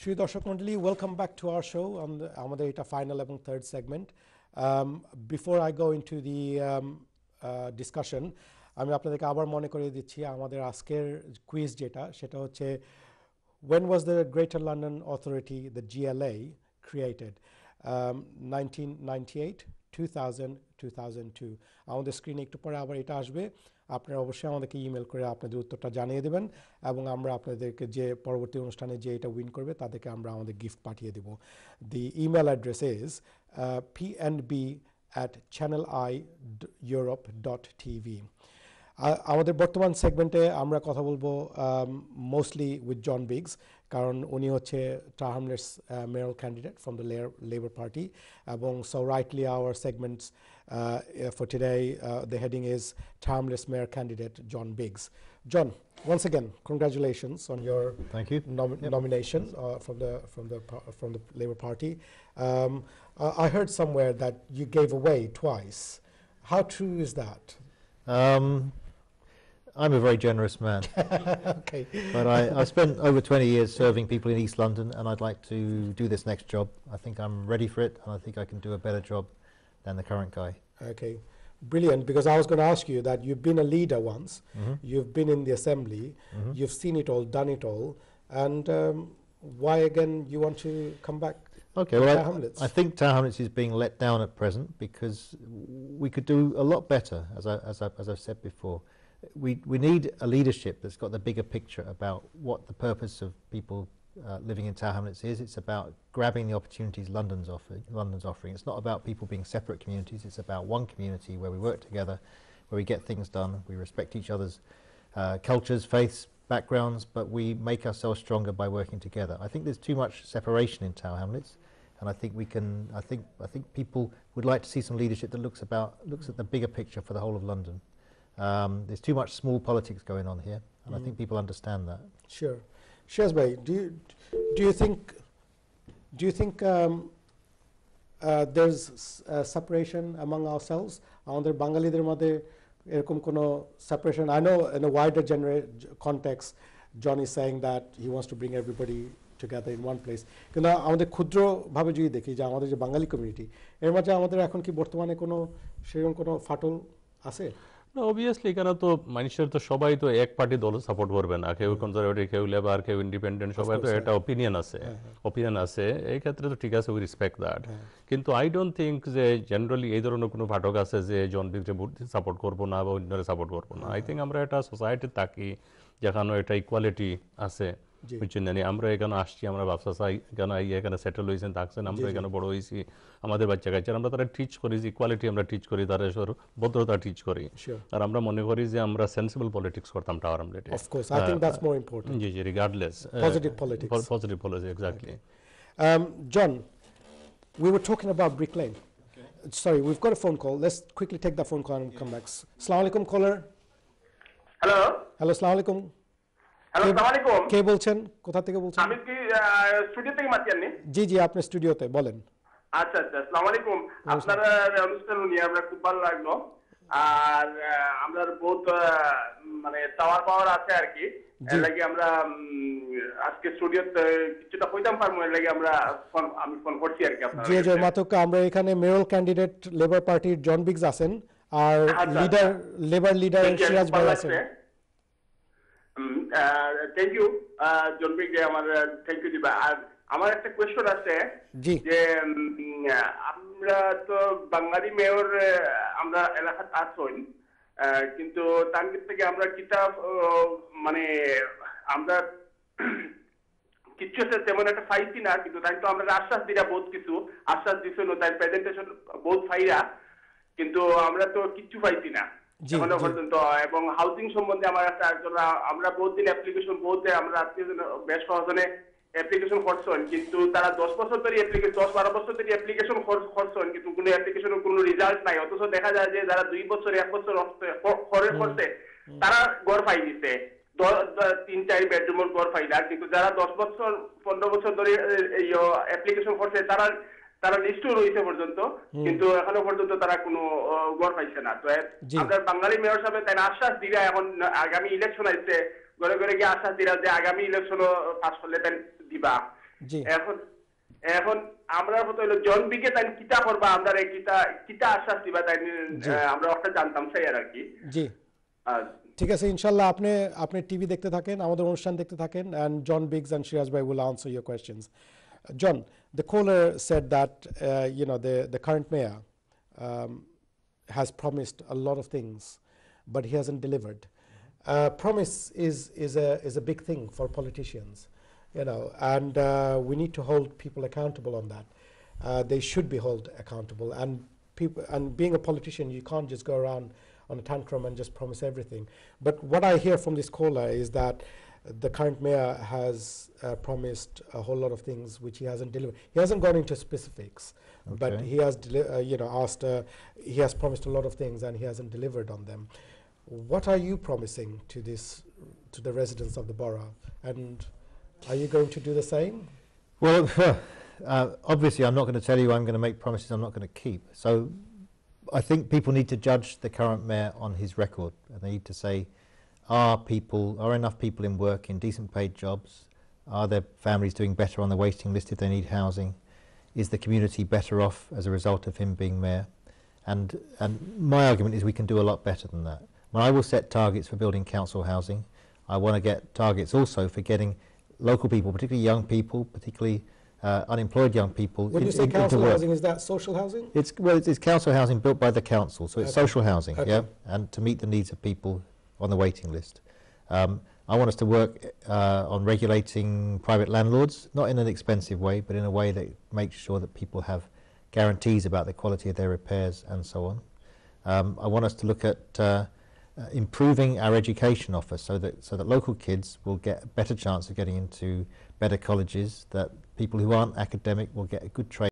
Shri Darshak Mandali, welcome back to our show on the আমাদের এটা final এবং third segment. Before I go into the discussion, আমি আপনাদেরকে আবার মনে করিয়ে দিচ্ছি আমাদের আজকের কুইজ যেটা সেটা হচ্ছে when was the Greater London Authority, the GLA, created? 1998, 2000, 2002. আমাদের স্ক্রিনে একটু পরে আবার এটা আসবে। আপনারা অবশ্যই আমাদেরকে ইমেল করে আপনাদের উত্তরটা জানিয়ে দেবেন এবং আমরা আপনাদেরকে যে পরবর্তী অনুষ্ঠানে যে এটা উইন করবে তাদেরকে আমরা আমাদের গিফট পাঠিয়ে দেব। The email address is pnb@channeleurope.tv. আমাদের বর্তমান সেগমেন্টে আমরা কথা বলবো মোস্টলি উইথ জন বিগস, কারণ উনি হচ্ছে Tower Hamlets mayor candidate from the Labour party, এবং so rightly our segments for today, the heading is Tower Hamlets Mayor Candidate John Biggs. John, once again, congratulations on your nomination from the Labour Party. I heard somewhere that you gave away twice. How true is that? I'm a very generous man. Okay. But I spent over 20 years serving people in East London, and I'd like to do this next job. I think I'm ready for it, and I think I can do a better job than the current guy. Okay, brilliant, because I was going to ask you that you've been a leader once, you've been in the assembly, you've seen it all, done it all, and why again you want to come back? Okay, well, I think Tower Hamlets is being let down at present because we could do a lot better, as I've said before. We need a leadership that's got the bigger picture about what the purpose of people living in Tower Hamlets is. It's about grabbing the opportunities London's offering. It's not about people being separate communities. It's about one community where we work together, where we get things done, we respect each other's cultures, faiths, backgrounds, but we make ourselves stronger by working together. I think there's too much separation in Tower Hamlets, and I think we can. I think people would like to see some leadership that looks at the bigger picture for the whole of London. There's too much small politics going on here, and I think people understand that. Sure. Shaz bhai, do you think there's separation among ourselves? আমাদের বাঙালিদের মধ্যে এরকম কোনো separation? I know in a wider context, John is saying that he wants to bring everybody together in one place. কিন্তু আমাদের ক্ষুদ্রভাবে যদি দেখি যে আমাদের যে বাঙালি কমিউনিটি এর মাঝে আমাদের এখন কি বর্তমানে কোনো সেরকম কোনো ফাটল আছে? না, অবভিয়াসলি এখানে তো মানুষের তো সবাই তো এক পার্টি দল সাপোর্ট করবে না, কেউ কনজারভেটিভ, কেউ লেবার, কেউ ইন্ডিপেন্ডেন্ট, সবাই তো একটা অপিনিয়ন আছে। এই ক্ষেত্রে তো ঠিক আছে, উই রেসপেক্ট দ্যাট। কিন্তু আই ডোন্ট থিঙ্ক যে জেনারেলি এই ধরনের কোনো ফাটক আছে যে জন বিগকে সাপোর্ট করবো না বা অন্যরা সাপোর্ট করবো না। আই থিঙ্ক আমরা একটা সোসাইটি থাকি যেখানে একটা ইকুয়ালিটি আছে, বুঝছেন না? আমরা এখানে আসছি, আমরা ব্যবসা চাই, এখানে সেটেল হয়েছেন, থাকছেন, আমরা এখানে বড় হয়েছি, আমাদের বাচ্চা কাচ্চা আমরা তারা টিচ করি, যে ইকুয়ালিটি আমরা টিচ করি, তারা ভদ্রতা টিচ করি, আর আমরা মনে করি যে আমরা সেন্সিবল পলিটিক্স করতাম টাওয়ার হ্যামলেটে। Of course, I think that's more important. জি, regardless positive politics. Positive politics, exactly. John, we were talking about Brick Lane. Sorry, we've got a phone call. Let's quickly take that phone call and come back. Assalamu alaikum, caller. Hello, assalamu alaikum. আসসালামু আলাইকুম। কে বলছেন, কোথা থেকে বলছেন? আমি কি studio থেকে মাতি আনি? জি, আপনি স্টুডিওতে বলেন। আচ্ছা, আসসালামু আলাইকুম। আপনারা অনুষ্ঠান নিয়ে আমরা খুব ভালো লাগলো, আর আমরা বহুত মানে টাওয়ার পাওয়ার আছে আর কি, এর লাগি আমরা আজকে স্টুডিওতে কিছুটা কইতাম পারবো, এর লাগি আমি ফোন করছি আর কি আপনারা। জি, মাতক আমরা এখানে মেয়র ক্যান্ডিডেট লেবার পার্টির জন বিগস আছেন, আর লেবার লিডার সিরাজ ভাই আছেন। থ্যাংক ইউ জন বিগ, আমার থ্যাংক ইউ দিবা। আর আমার একটা কোয়েশ্চন আছে যে আমরা তো বাঙালি মেয়র আমরা এলাকাত আসুন, কিন্তু তার থেকে আমরা কিতাব মানে আমরা কিছু তেমন একটা পাইছি না, কিন্তু তাই তো আমরা আশ্বাস দিরা বহুত কিছু আশ্বাস দিছিল, তাই প্রেজেন্টেশন বহুত ফাইরা, কিন্তু আমরা তো কিচ্ছু পাইছি না এখনো পর্যন্ত। এবং হাউজিং সম্বন্ধে আমার একটা আমরা বহুত দিন অ্যাপ্লিকেশন আমরা বেশ কয়েকজনে অ্যাপ্লিকেশন করছেন, কিন্তু তারা 10 বছর ধরে 10-12 বছর ধরে অ্যাপ্লিকেশন করছেন, কিন্তু কোনো অ্যাপ্লিকেশনের কোনো রেজাল্ট নাই। অথচ দেখা যায় যে যারা 2 বছর 1 বছর করছে তারা ঘর পাই দিচ্ছে, 3-4 বেডরুমের ঘর পাইলা, কিন্তু যারা 10 বছর 15 বছর ধরে অ্যাপ্লিকেশন করছে তারা লিস্টও রয়েছে পর্যন্ত, কিন্তু এখনো পর্যন্ত তারা কোনো ঘর পাইছে না। তো আমরা বাঙালি মেয়র সাহেব তাই আশ্বাস দিরা, এখন আগামী ইলেকশন আসছে, ঘরে ঘরে গিয়ে আশ্বাস দিরা যে আগামী ইলেকশনও পাস করলে তাই দিবা, জি এখন এখন আমরা হতো হলো জন বিকে তাই কিতা করবা আমরা এই কিতা কিতা আশ্বাস দিবা তাই আমরা একটা জানতাম সেই আর কি জি ঠিক আছে ইনশাআল্লাহ আপনি আপনি টিভি দেখতে থাকেন আমাদের অনুষ্ঠান দেখতে থাকেন and John Biggs and Shiraz Bhai will answer your questions. John, the caller said that you know the current mayor has promised a lot of things but he hasn't delivered. Promise is a big thing for politicians, you know, and we need to hold people accountable on that. They should be held accountable, and people, and being a politician, you can't just go around on a tantrum and just promise everything. But what I hear from this caller is that the current mayor has promised a whole lot of things which he hasn't delivered. He hasn't gone into specifics, but he has you know asked he has promised a lot of things and he hasn't delivered on them. What are you promising to the residents of the borough, and are you going to do the same? Well, obviously I'm not going to tell you I'm going to make promises I'm not going to keep. So I think people need to judge the current mayor on his record, and they need to say, are enough people in work in decent paid jobs? Are their families doing better on the waiting list if they need housing? Is the community better off as a result of him being mayor? And my argument is we can do a lot better than that. Well, I will set targets for building council housing. I want to get targets also for getting local people, particularly young people, particularly unemployed young people. When you say council housing, is that social housing? It's council housing built by the council, so it's social housing, Okay. and to meet the needs of people on the waiting list. I want us to work on regulating private landlords, not in an expensive way, but in a way that makes sure that people have guarantees about the quality of their repairs and so on. I want us to look at improving our education offer so that local kids will get a better chance of getting into better colleges, that people who aren't academic will get a good trade